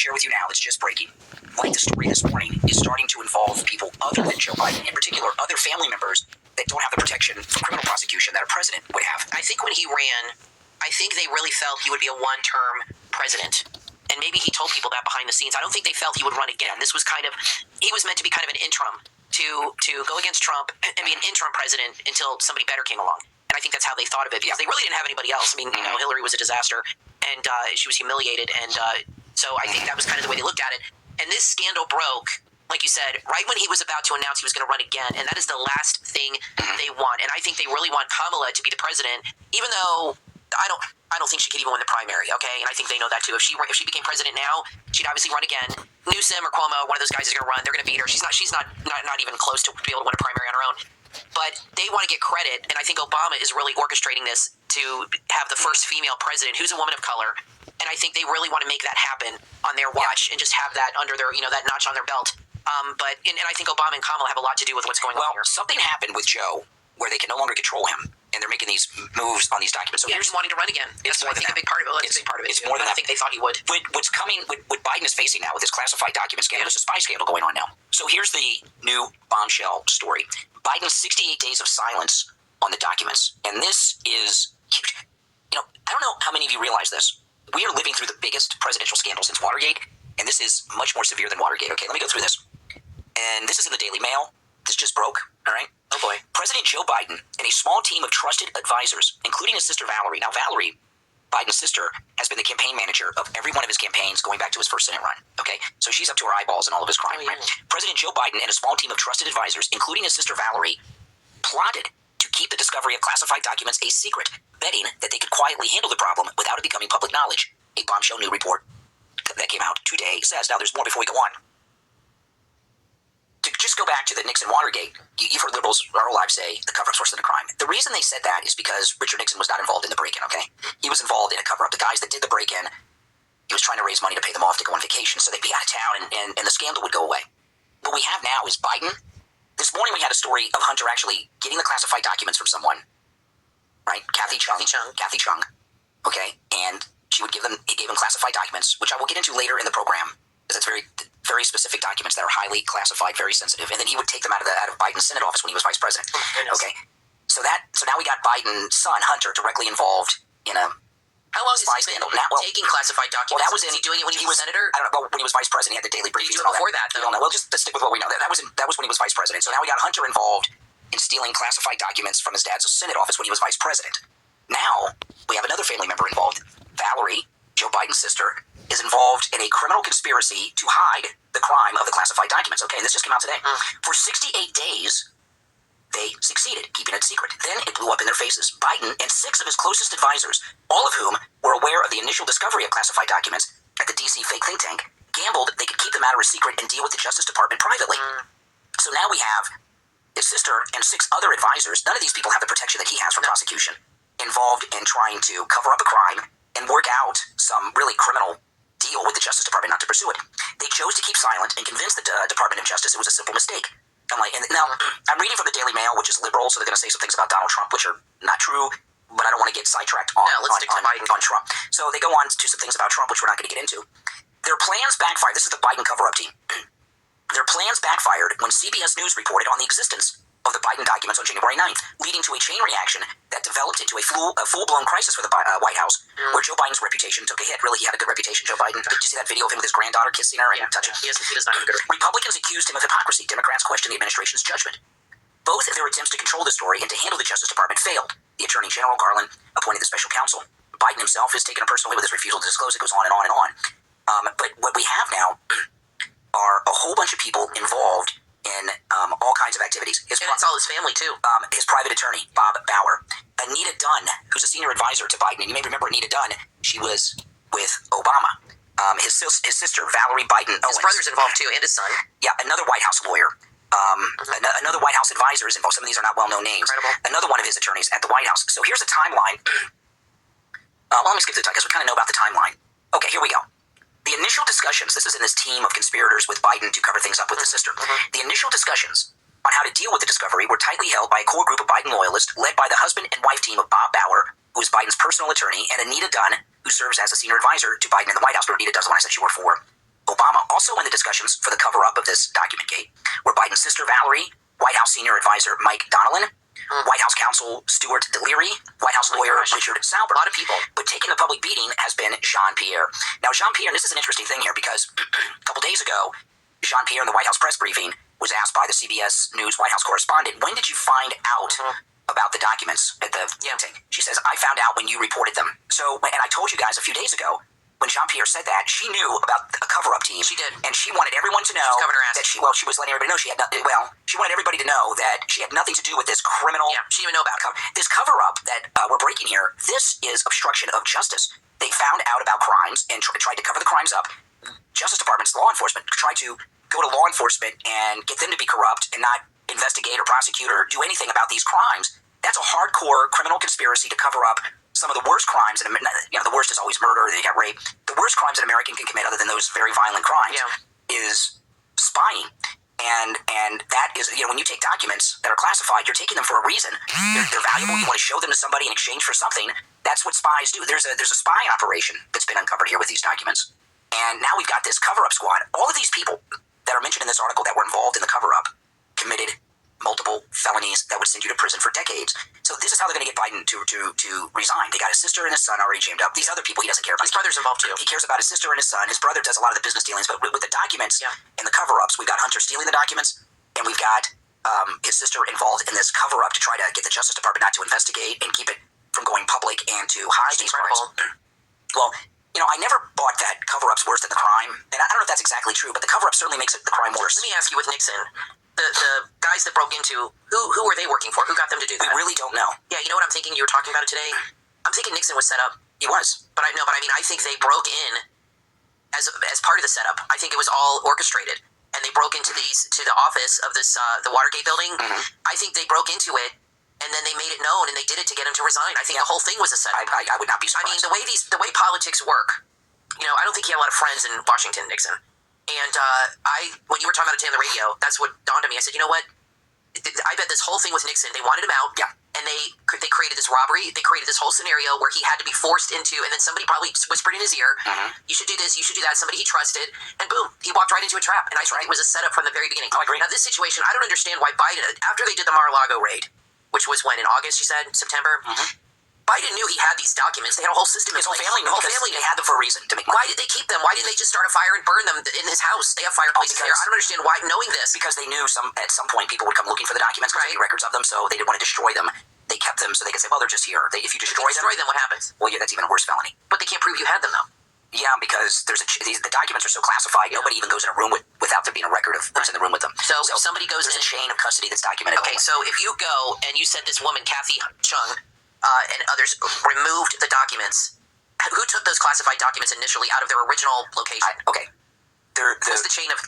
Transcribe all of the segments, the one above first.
share with you now, it's just breaking. Like the story this morning, is starting to involve people other than Joe Biden, in particular other family members that don't have the protection from criminal prosecution that a president would have. I think when he ran, I think they really felt he would be a one-term president. And maybe he told people that behind the scenes. I don't think they felt he would run again. This was he was meant to be kind of an interim to go against Trump and be an interim president until somebody better came along. And I think that's how they thought of it, because they really didn't have anybody else. I mean, Hillary was a disaster, and she was humiliated, and so I think that was kind of the way they looked at it. And this scandal broke, like you said, right when he was about to announce he was going to run again, and that is the last thing they want. And I think they really want Kamala to be the president, even though I don't think she could even win the primary, okay? And I think they know that too. If she became president now, she'd obviously run again. Newsom or Cuomo, one of those guys is going to run. They're going to beat her. She's not even close to be able to win a primary on her own. But they want to get credit, and I think Obama is really orchestrating this to have the first female president who's a woman of color. And I think they really want to make that happen on their watch and just have that under their, that notch on their belt. But I think Obama and Kamala have a lot to do with what's going on here. Something happened with Joe where they can no longer control him, and they're making these moves on these documents. So he's wanting to run again. That's more than that. A big part of it. It's a big part of it. It's more than that. I think they thought he would. What's coming, what Biden is facing now with this classified document scandal, there's a spy scandal going on now. So here's the new bombshell story. Biden's 68 days of silence on the documents. And this is huge. I don't know how many of you realize this. We are living through the biggest presidential scandal since Watergate, and this is much more severe than Watergate. Okay, let me go through this. And this is in the Daily Mail. This just broke, all right? Oh, boy. President Joe Biden and a small team of trusted advisors, including his sister Valerie. Now, Valerie, Biden's sister, has been the campaign manager of every one of his campaigns going back to his first Senate run, okay? So she's up to her eyeballs in all of his crime, right? President Joe Biden and a small team of trusted advisors, including his sister Valerie, plotted to keep the discovery of classified documents a secret, betting that they could quietly handle the problem without it becoming public knowledge. A bombshell new report that came out today says, now there's more before we go on. To just go back to the Nixon Watergate, you've heard liberals our whole lives say the cover-up's worse than the crime. The reason they said that is because Richard Nixon was not involved in the break-in, okay? He was involved in a cover-up. The guys that did the break-in, he was trying to raise money to pay them off to go on vacation so they'd be out of town and the scandal would go away. What we have now is Biden. This morning we had a story of Hunter actually getting the classified documents from someone, right? Kathy Chung, okay? And he gave him classified documents, which I will get into later in the program, because it's very specific documents that are highly classified, very sensitive. And then he would take them out of Biden's Senate office when he was vice president. Okay, so now we got Biden's son Hunter directly involved in a how long spy scandal. Now, taking classified documents? Well, that was he doing it when he was senator? I don't know. Well, when he was vice president, he had the daily briefings. Did he do it before that? I don't know. Well, just let's stick with what we know. That was when he was vice president. So now we got Hunter involved in stealing classified documents from his dad's Senate office when he was vice president. Now we have another family member involved. Valerie, Joe Biden's sister, is involved in a criminal conspiracy to hide the crime of the classified documents. Okay, and this just came out today. For 68 days, they succeeded keeping it secret. Then it blew up in their faces. Biden and 6 of his closest advisors, all of whom were aware of the initial discovery of classified documents at the D.C. fake think tank, gambled they could keep the matter a secret and deal with the Justice Department privately. So now we have his sister and 6 other advisors. None of these people have the protection that he has from prosecution, involved in trying to cover up a crime and work out some really criminal deal with the Justice Department not to pursue it. They chose to keep silent and convince the Department of Justice it was a simple mistake. And now, I'm reading from the Daily Mail, which is liberal, so they're going to say some things about Donald Trump, which are not true, but I don't want to get sidetracked on Trump. So they go on to some things about Trump, which we're not going to get into. Their plans backfired. This is the Biden cover-up team. Their plans backfired when CBS News reported on the existence of the Biden documents on January 9th, leading to a chain reaction that developed into a full-blown crisis for the White House, where Joe Biden's reputation took a hit. Really, he had a good reputation, Joe Biden. Did you see that video of him with his granddaughter kissing her and touching? He does not have a good reputation. Republicans accused him of hypocrisy. Democrats questioned the administration's judgment. Both of their attempts to control the story and to handle the Justice Department failed. The Attorney General, Garland, appointed the special counsel. Biden himself has taken it personally with his refusal to disclose. It goes on and on and on. But what we have now are a whole bunch of people involved in all kinds of activities. And it's all his family, too. His private attorney, Bob Bauer. Anita Dunn, who's a senior advisor to Biden. And you may remember Anita Dunn. She was with Obama. His sister, Valerie Biden Owens. His brother's involved, too, and his son. Yeah, another White House lawyer. Another White House advisor is involved. Some of these are not well-known names. Incredible. Another one of his attorneys at the White House. So here's a timeline. Let me skip the time, because we kind of know about the timeline. Okay, here we go. The initial discussions, this is in this team of conspirators with Biden to cover things up with his sister. The initial discussions on how to deal with the discovery were tightly held by a core group of Biden loyalists led by the husband and wife team of Bob Bauer, who is Biden's personal attorney, and Anita Dunn, who serves as a senior advisor to Biden in the White House. But Anita Dunn's the one I said she worked for Obama also in the discussions for the cover-up of this document gate were Biden's sister Valerie, White House senior advisor Mike Donnellan, White House counsel Stuart DeLeary, White House lawyer Richard Sauber. A lot of people. But taking the public beating has been Jean-Pierre. Now, Jean-Pierre, and this is an interesting thing here because a couple days ago, Jean-Pierre in the White House press briefing was asked by the CBS News White House correspondent, when did you find out about the documents at the meeting? She says, I found out when you reported them. So, and I told you guys a few days ago, when Jean-Pierre said that, she knew about a cover-up team. She did. And she wanted everyone to know covered her ass. that she was letting everybody know she had nothing, she wanted everybody to know that she had nothing to do with this criminal. Yeah, she didn't even know about it. This cover-up that we're breaking here, this is obstruction of justice. They found out about crimes and tried to cover the crimes up. Justice Department's law enforcement tried to go to law enforcement and get them to be corrupt and not investigate or prosecute or do anything about these crimes. That's a hardcore criminal conspiracy to cover up some of the worst crimes. And the worst is always murder. Then you got rape. The worst crimes an American can commit, other than those very violent crimes, is spying. And that is, when you take documents that are classified, you're taking them for a reason. They're valuable. You want to show them to somebody in exchange for something. That's what spies do. There's a spying operation that's been uncovered here with these documents. And now we've got this cover-up squad. All of these people that are mentioned in this article that were involved in the cover-up committed multiple felonies that would send you to prison for decades. So this is how they're going to get Biden to resign. They got his sister and his son already jammed up. These other people he doesn't care about. His brother's involved too. He cares about his sister and his son. His brother does a lot of the business dealings, but with the documents and the cover-ups, we've got Hunter stealing the documents, and we've got his sister involved in this cover-up to try to get the Justice Department not to investigate and keep it from going public and to hide these crimes. Well, I never bought that cover-up's worse than the crime, and I don't know if that's exactly true, but the cover-up certainly makes the crime worse. Let me ask you with Nixon, the guys that broke into, who were they working for? Who got them to do that? We really don't know. Yeah, you know what I'm thinking? You were talking about it today. I'm thinking Nixon was set up. He was. But I think they broke in as part of the setup. I think it was all orchestrated, and they broke into to the office of this the Watergate building. I think they broke into it, and then they made it known, and they did it to get him to resign. I think the whole thing was a setup. I would not be surprised. I mean, the way politics work, I don't think he had a lot of friends in Washington, Nixon. And when you were talking about it today on the radio, that's what dawned on me. I said, you know what? I bet this whole thing with Nixon, they wanted him out. Yeah. And they created this robbery. They created this whole scenario where he had to be forced into, and then somebody probably whispered in his ear, you should do this, you should do that, somebody he trusted, and boom, he walked right into a trap. And I think it was a setup from the very beginning. I agree. Now, this situation, I don't understand why Biden, after they did the Mar-a-Lago raid, which was when, in August, you said? September? Biden knew he had these documents. They had a whole system. His whole family knew. The whole family They had them for a reason, to make money. Why did they keep them? Why didn't they just start a fire and burn them in his house? They have fireplaces there. I don't understand why, knowing this. Because they knew at some point people would come looking for the documents because they had records of them, so they didn't want to destroy them. They kept them so they could say, well, they're just here. If you destroy them, what happens? Well, yeah, that's even a worse felony. But they can't prove you had them, though. Yeah, because the documents are so classified, nobody even goes in a room without there being a record of who's in the room with them. So somebody goes there's in. a chain of custody that's documented. Okay, so if you go and you said this woman, Kathy Chung, and others removed the documents, who took those classified documents initially out of their original location? What's the chain of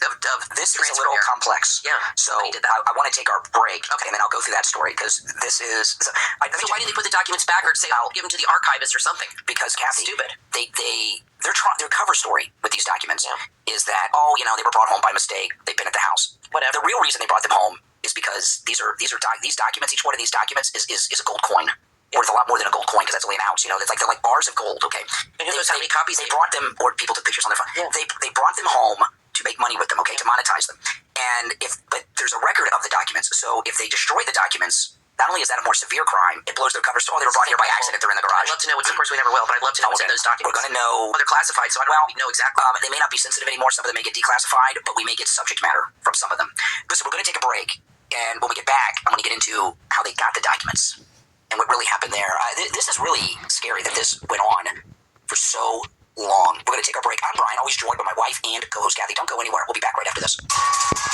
this is a little complex. Yeah. So somebody did that. I want to take our break, and then I'll go through that story because this is. So why didn't they put the documents back or say, I'll give them to the archivist or something? Because Kathy, stupid. Their cover story with these documents is that they were brought home by mistake. They've been at the house. Whatever. The real reason they brought them home is because these documents. Each one of these documents is a gold coin. Worth a lot more than a gold coin because that's only an ounce. They're like bars of gold. Okay. And who knows how many copies they brought them, or people took pictures on their phone. Yeah. They brought them home to make money with them. Okay, to monetize them. But there's a record of the documents. So if they destroy the documents, not only is that a more severe crime, it blows their cover. So they were brought here by accident. They're in the garage. I'd love to know what's, of course we never will, but I'd love to know what's in those documents. We're going to know. Well, they're classified, so I don't know exactly. They may not be sensitive anymore. Some of them may get declassified, but we may get subject matter from some of them. Listen, we're going to take a break, and when we get back, I'm going to get into how they got the documents and what really happened there. This is really scary that this went on for so long. We're going to take our break. I'm Brian, always joined by my wife and co-host Kathy. Don't go anywhere. We'll be back right after this.